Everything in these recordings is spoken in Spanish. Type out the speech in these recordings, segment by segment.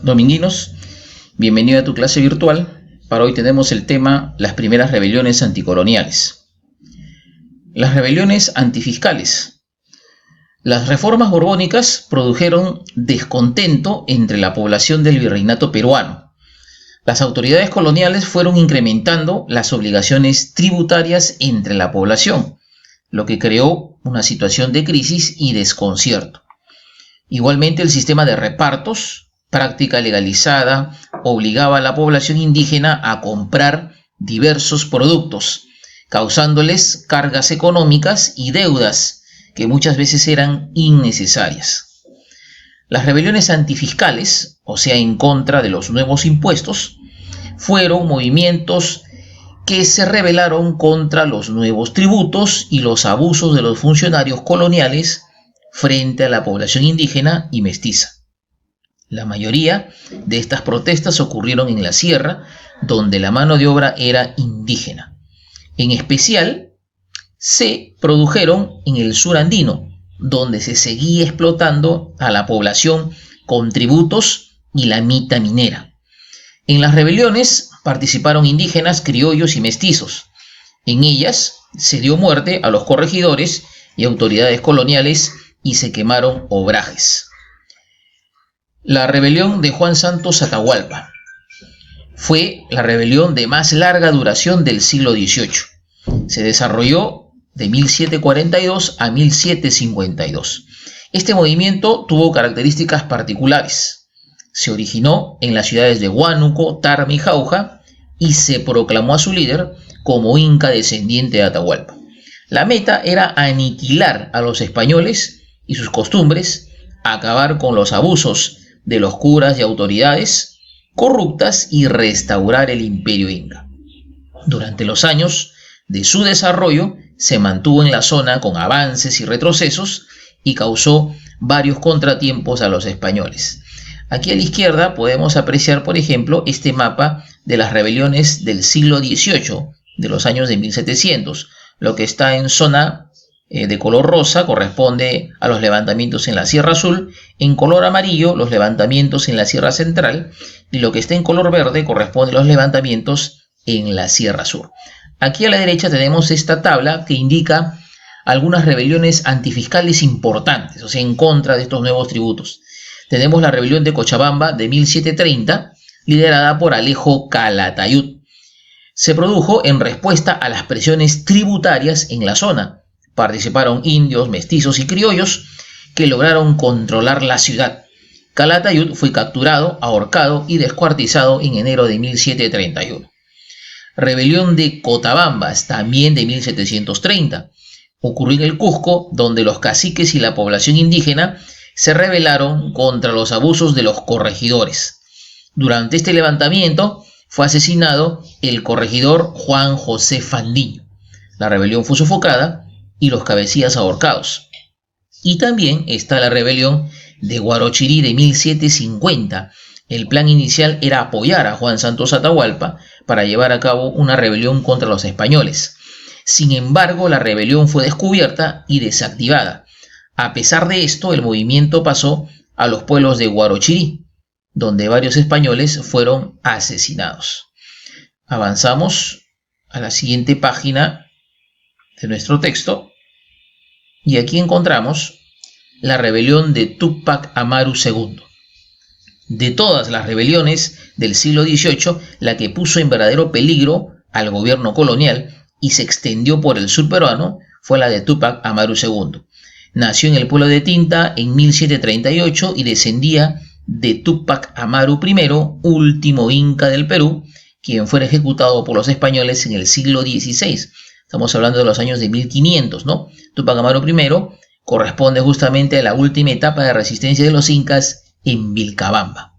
dominguinos, bienvenido a tu clase virtual. Para hoy tenemos el tema las primeras rebeliones anticoloniales. Las rebeliones antifiscales. Las reformas borbónicas produjeron descontento entre la población del virreinato peruano. Las autoridades coloniales fueron incrementando las obligaciones tributarias entre la población, lo que creó una situación de crisis y desconcierto. Igualmente, el sistema de repartos, práctica legalizada, obligaba a la población indígena a comprar diversos productos, causándoles cargas económicas y deudas que muchas veces eran innecesarias. Las rebeliones antifiscales, o sea, en contra de los nuevos impuestos, fueron movimientos que se rebelaron contra los nuevos tributos y los abusos de los funcionarios coloniales frente a la población indígena y mestiza. La mayoría de estas protestas ocurrieron en la sierra, donde la mano de obra era indígena. En especial, se produjeron en el sur andino, donde se seguía explotando a la población con tributos y la mita minera. En las rebeliones participaron indígenas, criollos y mestizos. En ellas se dio muerte a los corregidores y autoridades coloniales y se quemaron obrajes. La rebelión de Juan Santos Atahualpa fue la rebelión de más larga duración del siglo XVIII. Se desarrolló de 1742 a 1752. Este movimiento tuvo características particulares. Se originó en las ciudades de Huánuco, Tarma y Jauja y se proclamó a su líder como inca descendiente de Atahualpa. La meta era aniquilar a los españoles y sus costumbres, acabar con los abusos de los curas y autoridades corruptas y restaurar el imperio inca. Durante los años de su desarrollo se mantuvo en la zona con avances y retrocesos y causó varios contratiempos a los españoles. Aquí a la izquierda podemos apreciar, por ejemplo, este mapa de las rebeliones del siglo XVIII, de los años de 1700. Lo que está en zona de color rosa corresponde a los levantamientos en la Sierra Azul, en color amarillo los levantamientos en la Sierra Central y lo que está en color verde corresponde a los levantamientos en la Sierra Sur. Aquí a la derecha tenemos esta tabla que indica algunas rebeliones antifiscales importantes, o sea, en contra de estos nuevos tributos. Tenemos la rebelión de Cochabamba de 1730, liderada por Alejo Calatayud. Se produjo en respuesta a las presiones tributarias en la zona. Participaron indios, mestizos y criollos que lograron controlar la ciudad. Calatayud fue capturado, ahorcado y descuartizado en enero de 1731. Rebelión de Cotabambas, también de 1730. Ocurrió en el Cusco, donde los caciques y la población indígena se rebelaron contra los abusos de los corregidores. Durante este levantamiento fue asesinado el corregidor Juan José Fandiño. La rebelión fue sofocada y los cabecillas ahorcados. Y también está la rebelión de Guarochirí de 1750. El plan inicial era apoyar a Juan Santos Atahualpa para llevar a cabo una rebelión contra los españoles. Sin embargo, la rebelión fue descubierta y desactivada. A pesar de esto, el movimiento pasó a los pueblos de Guarochirí, donde varios españoles fueron asesinados. Avanzamos a la siguiente página de nuestro texto y aquí encontramos la rebelión de Túpac Amaru II. De todas las rebeliones del siglo XVIII, la que puso en verdadero peligro al gobierno colonial y se extendió por el sur peruano fue la de Túpac Amaru II. Nació en el pueblo de Tinta en 1738 y descendía de Túpac Amaru I, último inca del Perú, quien fuera ejecutado por los españoles en el siglo XVI. Estamos hablando de los años de 1500, ¿no? Túpac Amaru I corresponde justamente a la última etapa de resistencia de los incas en Vilcabamba.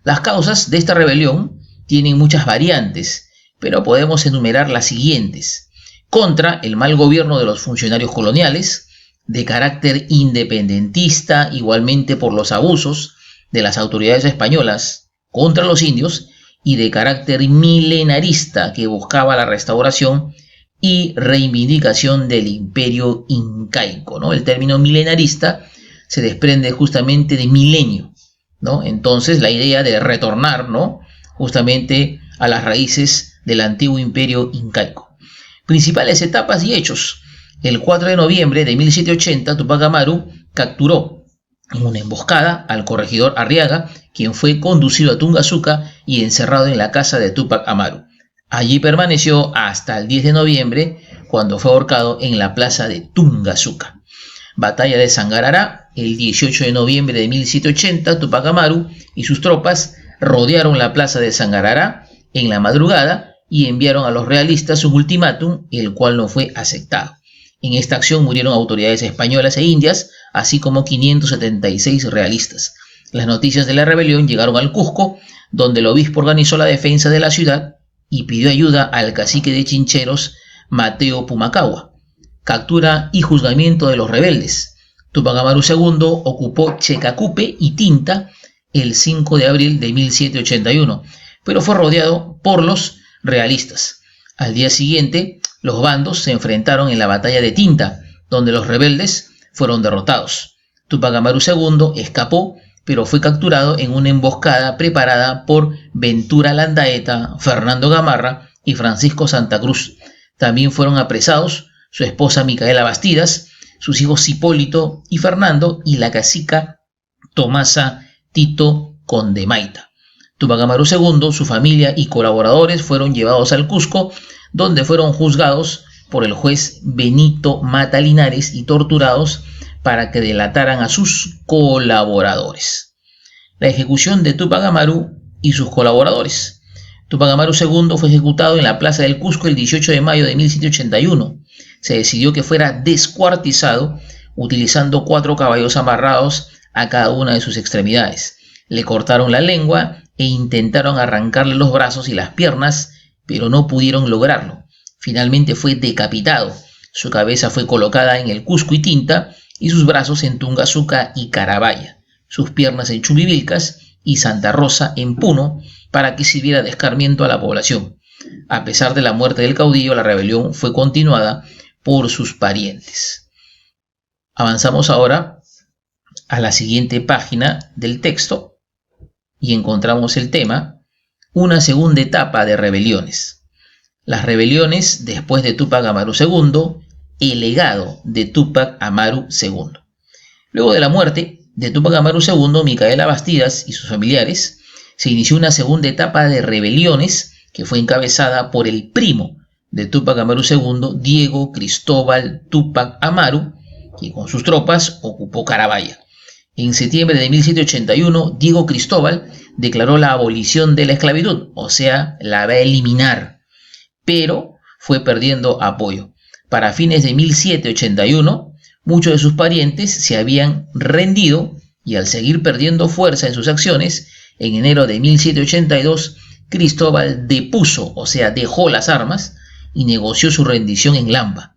Las causas de esta rebelión tienen muchas variantes, pero podemos enumerar las siguientes: contra el mal gobierno de los funcionarios coloniales, de carácter independentista, igualmente por los abusos de las autoridades españolas contra los indios, y de carácter milenarista, que buscaba la restauración y reivindicación del imperio incaico, ¿no? El término milenarista se desprende justamente de milenio, ¿no? Entonces la idea de retornar, ¿no?, justamente a las raíces del antiguo imperio incaico. Principales etapas y hechos. El 4 de noviembre de 1780, Túpac Amaru capturó en una emboscada al corregidor Arriaga, quien fue conducido a Tungazuca y encerrado en la casa de Túpac Amaru. Allí permaneció hasta el 10 de noviembre, cuando fue ahorcado en la plaza de Tungazuca. Batalla de Sangarará. El 18 de noviembre de 1780, Túpac Amaru y sus tropas rodearon la plaza de Sangarará en la madrugada y enviaron a los realistas un ultimátum, el cual no fue aceptado. En esta acción murieron autoridades españolas e indias, así como 576 realistas. Las noticias de la rebelión llegaron al Cusco, donde el obispo organizó la defensa de la ciudad y pidió ayuda al cacique de Chincheros, Mateo Pumacahua. Captura y juzgamiento de los rebeldes. Túpac Amaru II ocupó Checacupe y Tinta el 5 de abril de 1781, pero fue rodeado por los realistas. Al día siguiente, los bandos se enfrentaron en la batalla de Tinta, donde los rebeldes fueron derrotados. Túpac Amaru II escapó, pero fue capturado en una emboscada preparada por Ventura Landaeta, Fernando Gamarra y Francisco Santa Cruz. También fueron apresados su esposa Micaela Bastidas, sus hijos Hipólito y Fernando y la cacica Tomasa Tito Condemaita. Túpac Amaru II, su familia y colaboradores fueron llevados al Cusco, donde fueron juzgados por el juez Benito Mata Linares y torturados para que delataran a sus colaboradores. La ejecución de Túpac Amaru y sus colaboradores. Túpac Amaru II fue ejecutado en la plaza del Cusco el 18 de mayo de 1781. Se decidió que fuera descuartizado utilizando 4 caballos amarrados a cada una de sus extremidades. Le cortaron la lengua e intentaron arrancarle los brazos y las piernas, pero no pudieron lograrlo. Finalmente fue decapitado. Su cabeza fue colocada en el Cusco y Tinta y sus brazos en Tungazuca y Carabaya, sus piernas en Chumivilcas y Santa Rosa en Puno, para que sirviera de escarmiento a la población. A pesar de la muerte del caudillo, la rebelión fue continuada por sus parientes. Avanzamos ahora a la siguiente página del texto y encontramos el tema: una segunda etapa de rebeliones. Las rebeliones después de Túpac Amaru II, el legado de Túpac Amaru II. Luego de la muerte de Túpac Amaru II, Micaela Bastidas y sus familiares, se inició una segunda etapa de rebeliones que fue encabezada por el primo de Túpac Amaru II, Diego Cristóbal Túpac Amaru, que con sus tropas ocupó Carabaya. En septiembre de 1781, Diego Cristóbal declaró la abolición de la esclavitud, o sea, la va a eliminar, pero fue perdiendo apoyo. Para fines de 1781, muchos de sus parientes se habían rendido y al seguir perdiendo fuerza en sus acciones, en enero de 1782, Cristóbal depuso, o sea, dejó las armas y negoció su rendición en Lamba.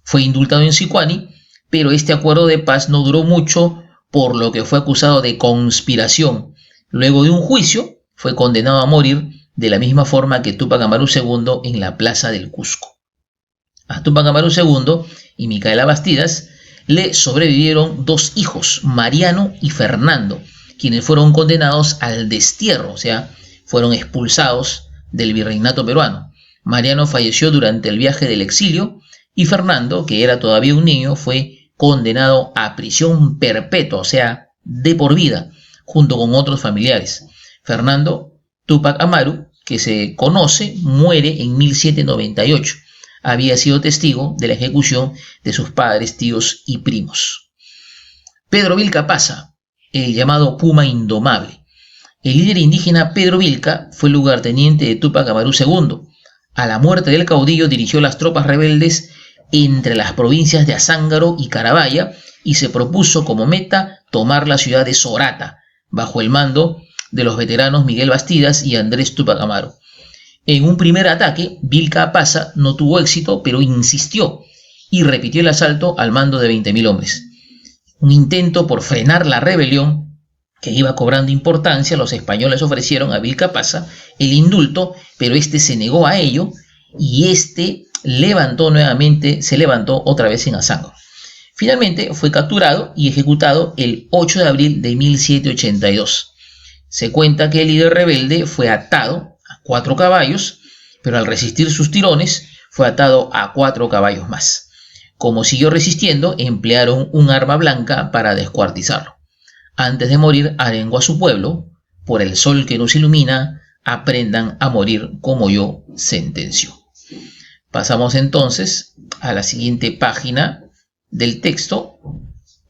Fue indultado en Sicuani, pero este acuerdo de paz no duró mucho, por lo que fue acusado de conspiración. Luego de un juicio, fue condenado a morir de la misma forma que Túpac Amaru II en la plaza del Cusco. A Túpac Amaru II y Micaela Bastidas le sobrevivieron 2 hijos, Mariano y Fernando, quienes fueron condenados al destierro, o sea, fueron expulsados del virreinato peruano. Mariano falleció durante el viaje del exilio y Fernando, que era todavía un niño, fue condenado a prisión perpetua, o sea, de por vida, junto con otros familiares. Fernando Túpac Amaru, que se conoce, muere en 1798. Había sido testigo de la ejecución de sus padres, tíos y primos. Pedro Vilca Pasa, el llamado Puma Indomable. El líder indígena Pedro Vilca fue lugarteniente de Túpac Amaru II. A la muerte del caudillo dirigió las tropas rebeldes entre las provincias de Azángaro y Carabaya y se propuso como meta tomar la ciudad de Sorata, bajo el mando de los veteranos Miguel Bastidas y Andrés Túpac Amaru. En un primer ataque, Vilca Pasa no tuvo éxito, pero insistió y repitió el asalto al mando de 20.000 hombres. Un intento por frenar la rebelión, que iba cobrando importancia. Los españoles ofrecieron a Vilca Pasa el indulto, pero este se negó a ello y este se levantó otra vez en Azángaro. Finalmente fue capturado y ejecutado el 8 de abril de 1782. Se cuenta que el líder rebelde fue atado a 4 caballos, pero al resistir sus tirones fue atado a 4 caballos más. Como siguió resistiendo, emplearon un arma blanca para descuartizarlo. Antes de morir, arengó a su pueblo: por el sol que nos ilumina, aprendan a morir como yo, sentenció. Pasamos entonces a la siguiente página del texto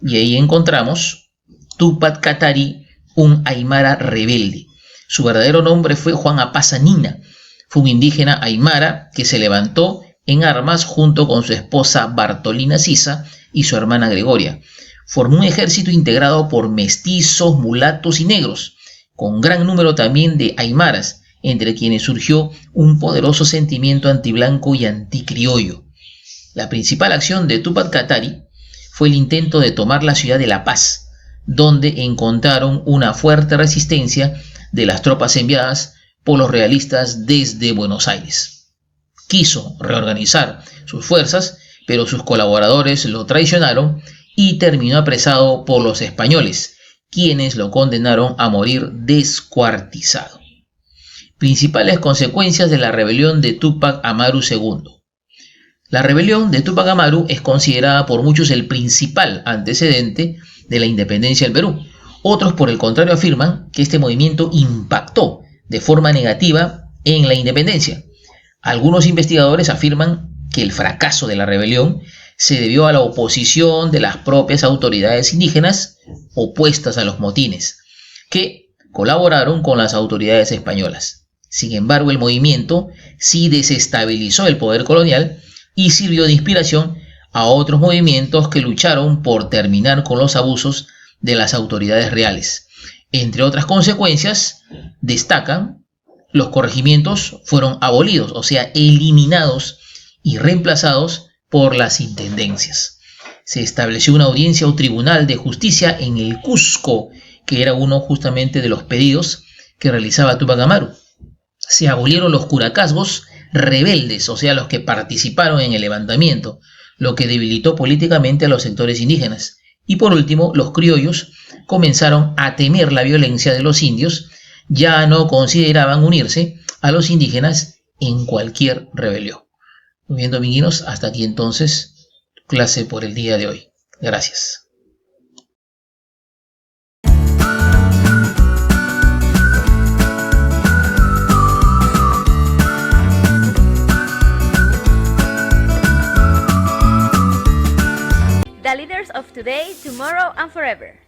y ahí encontramos Túpac Katari, un aymara rebelde. Su verdadero nombre fue Juan Apaza Nina. Fue un indígena aymara que se levantó en armas junto con su esposa Bartolina Sisa y su hermana Gregoria. Formó un ejército integrado por mestizos, mulatos y negros, con gran número también de aymaras, entre quienes surgió un poderoso sentimiento antiblanco y anticriollo. La principal acción de Túpac Katari fue el intento de tomar la ciudad de La Paz, donde encontraron una fuerte resistencia de las tropas enviadas por los realistas desde Buenos Aires. Quiso reorganizar sus fuerzas, pero sus colaboradores lo traicionaron y terminó apresado por los españoles, quienes lo condenaron a morir descuartizado. Principales consecuencias de la rebelión de Túpac Amaru II. La rebelión de Túpac Amaru es considerada por muchos el principal antecedente de la independencia del Perú. Otros, por el contrario, afirman que este movimiento impactó de forma negativa en la independencia. Algunos investigadores afirman que el fracaso de la rebelión se debió a la oposición de las propias autoridades indígenas opuestas a los motines, que colaboraron con las autoridades españolas. Sin embargo, el movimiento sí desestabilizó el poder colonial y sirvió de inspiración a otros movimientos que lucharon por terminar con los abusos de las autoridades reales. Entre otras consecuencias, destacan: los corregimientos fueron abolidos, o sea, eliminados y reemplazados por las intendencias. Se estableció una audiencia o tribunal de justicia en el Cusco, que era uno justamente de los pedidos que realizaba Túpac Amaru. Se abolieron los curacazgos rebeldes, o sea, los que participaron en el levantamiento, lo que debilitó políticamente a los sectores indígenas. Y por último, los criollos comenzaron a temer la violencia de los indios, ya no consideraban unirse a los indígenas en cualquier rebelión. Muy bien, dominguinos, hasta aquí entonces clase por el día de hoy. Gracias. The leaders of today, tomorrow, and forever.